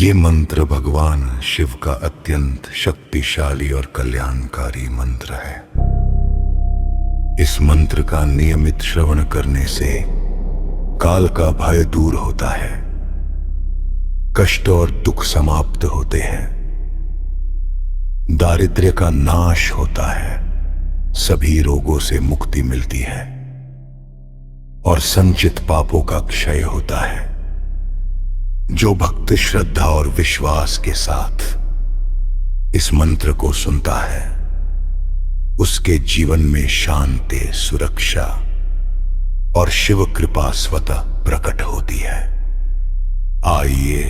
ये मंत्र भगवान शिव का अत्यंत शक्तिशाली और कल्याणकारी मंत्र है। इस मंत्र का नियमित श्रवण करने से काल का भय दूर होता है, कष्ट और दुख समाप्त होते हैं, दारिद्र्य का नाश होता है, सभी रोगों से मुक्ति मिलती है और संचित पापों का क्षय होता है। जो भक्त श्रद्धा और विश्वास के साथ इस मंत्र को सुनता है, उसके जीवन में शांति, सुरक्षा और शिव कृपा स्वतः प्रकट होती है। आइए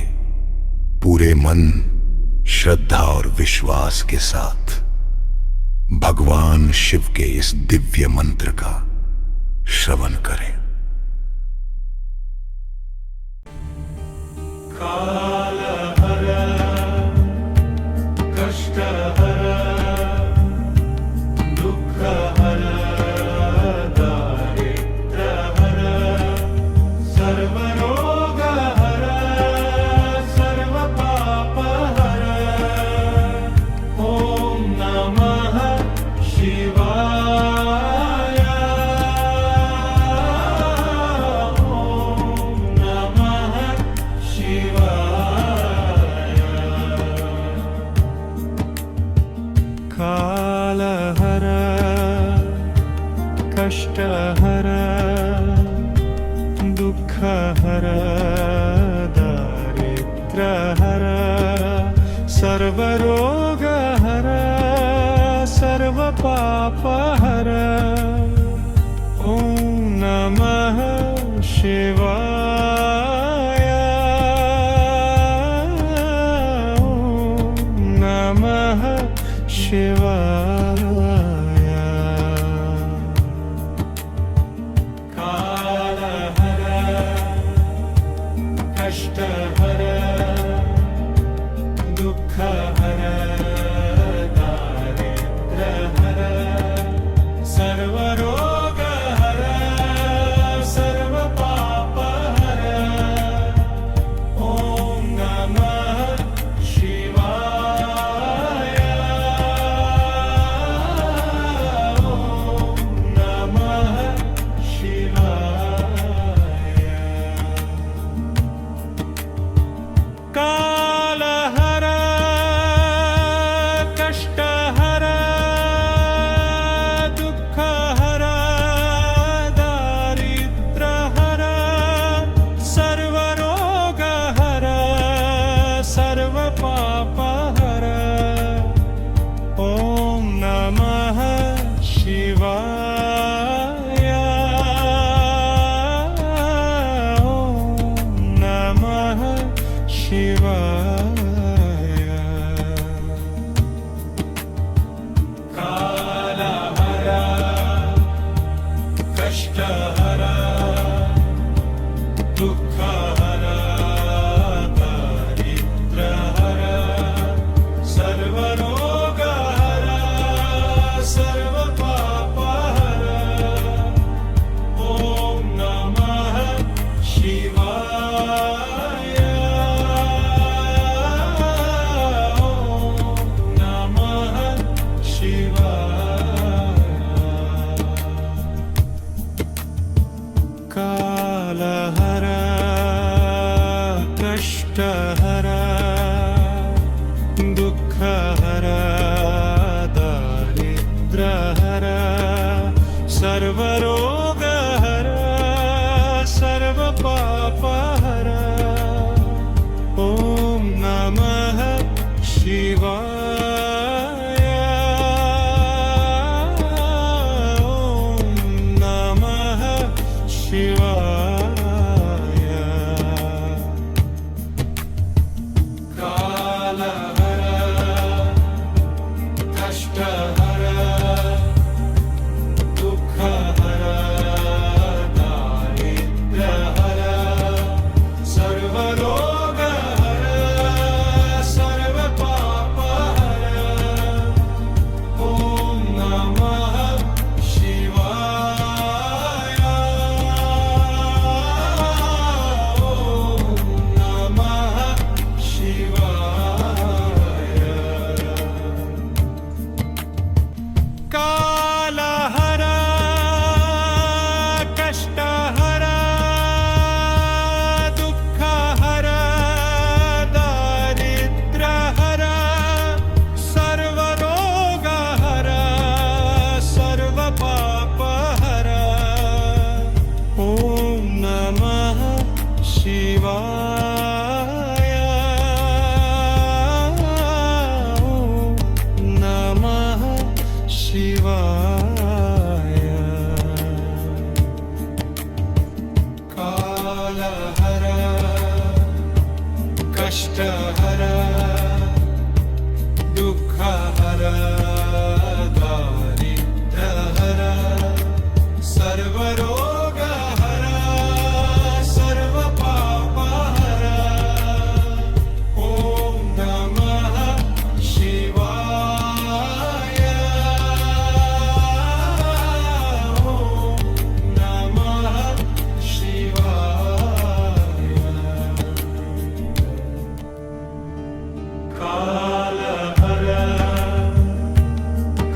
पूरे मन, श्रद्धा और विश्वास के साथ भगवान शिव के इस दिव्य मंत्र का श्रवण करें। काल हर कष्ट हर दुख हर दारिद्र्य हर सर्व रोग हर सर्व पाप हर। ओम नमः शिवाय। ओम नमः शिवाय। काल हर कष्ट हर दुख हर दारिद्र्य हर सर्व रोग हर सर्व पाप हर। ओम नमः शिवाय। ओम नमः शिवाय। काल हर कष्ट हर दुख हर दारिद्र्य हर सर्व रोग हर सर्व पाप हर। ओम नमः शिवाय। ओम नमः शिवाय। काल हर कष्ट हर दुख हर दारिद्र्य हर सर्व रोग हर सर्व पाप हर। ओम नमः शिवाय। ओम नमः शिवाय। काल हर कष्ट हर दुख हर दारिद्र्य हर सर्व रोग हर सर्व पाप हर। ओम नमः शिवाय। ओम नमः शिवाय। काल हर कष्ट हर दुख हर दारिद्र्य हर सर्व रोग हर सर्व पाप हर। ओम नमः शिवाय। ओम नमः शिवाय। काल हर कष्ट हर दुख हर दारिद्र्य हर सर्व रोग हर सर्व पाप कष्टहर दुःखहर दारिद्र्यहर सर्वरोगहर सर्वपापहर ॐ नमः शिवाय ॐ नमः शिवाय कालहर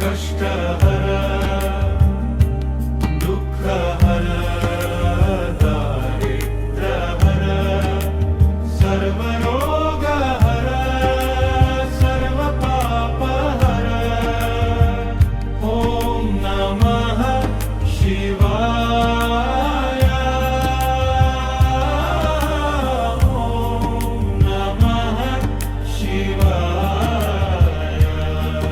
कष्टहर दुःखहर दारिद्र्यहर सर्वरोगहर सर्वपापहर ॐ नमः शिवाय ॐ नमः शिवाय कालहर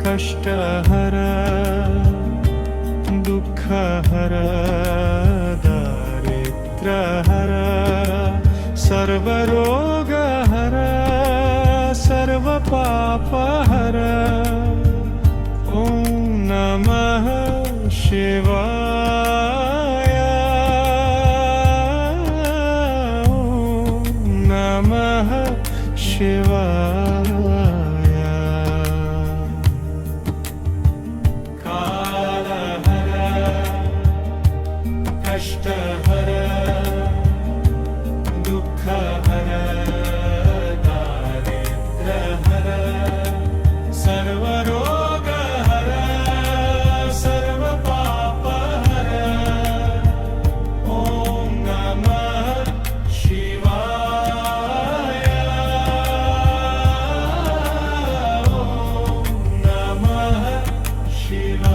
कष्टहर दुःखहर दारिद्र्यहर सर्वरोगहर सर्वपापहर ॐ नमः शिवाय ॐ नमः शिवाय कालहर कष्टहर दुःखहर दारिद्र्यहर सर्वरोगहर सर्वपापहर ॐ नमः शिवाय ॐ नमः शिवाय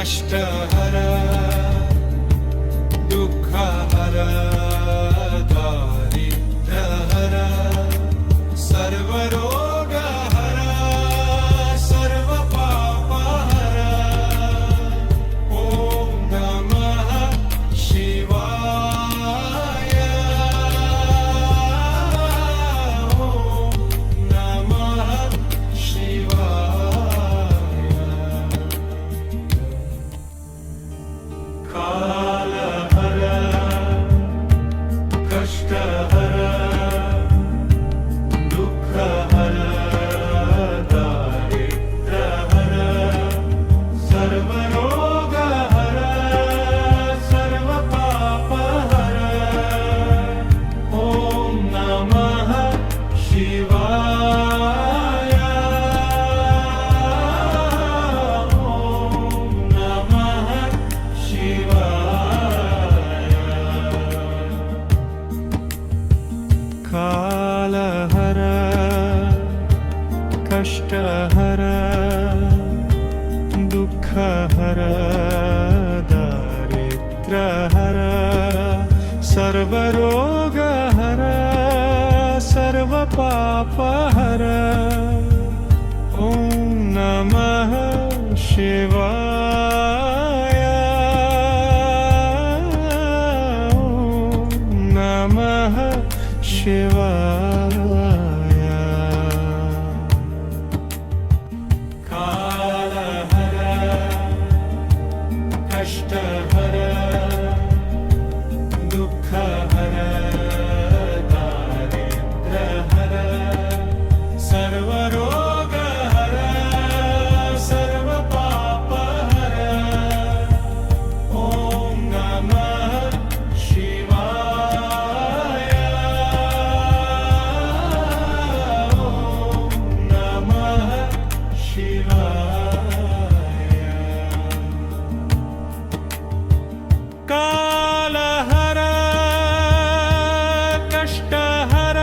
कष्टहर दुःखहर दारिद्र्यहर सर्वरोगहर सर्वपापहर ॐ नमः शिवाय ॐ नमः शिवाय कालहर कष्टहर दुःखहर दारिद्र्यहर सर्वरोगहर सर्वपापहर ॐ नमः शिवाय ॐ नमः शिवाय कालहर कष्टहर दुःखहर दारिद्र्यहर सर्वरोगहर सर्वपापहर ॐ नमः शिवाय ॐ नमः शिवाय कालहर कष्टहर दुःखहर दारिद्र्यहर सर्वरोगहर सर्वपापहर ॐ नमः शिवाय ॐ नमः शिवाय कालहर कष्टहर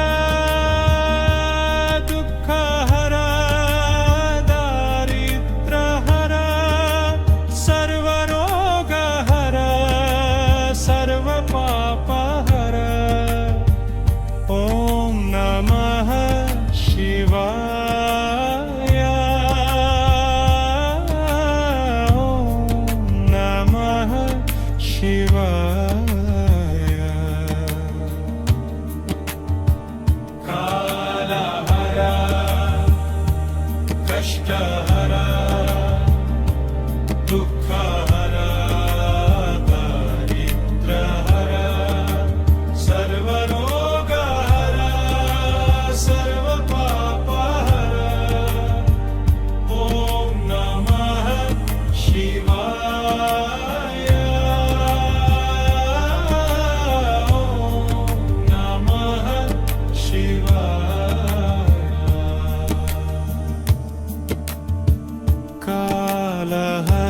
दुःखहर दारिद्र्यहर सर्वरोगहर सर्वपापहर ॐ नमः शिवाय ॐ नमः शिवाय कालहर कष्टहर दुःखहर दारिद्र्यहर सर्वरोगहर सर्वपापहर ॐ नमः शिवाय ॐ नमः शिवाय कालहर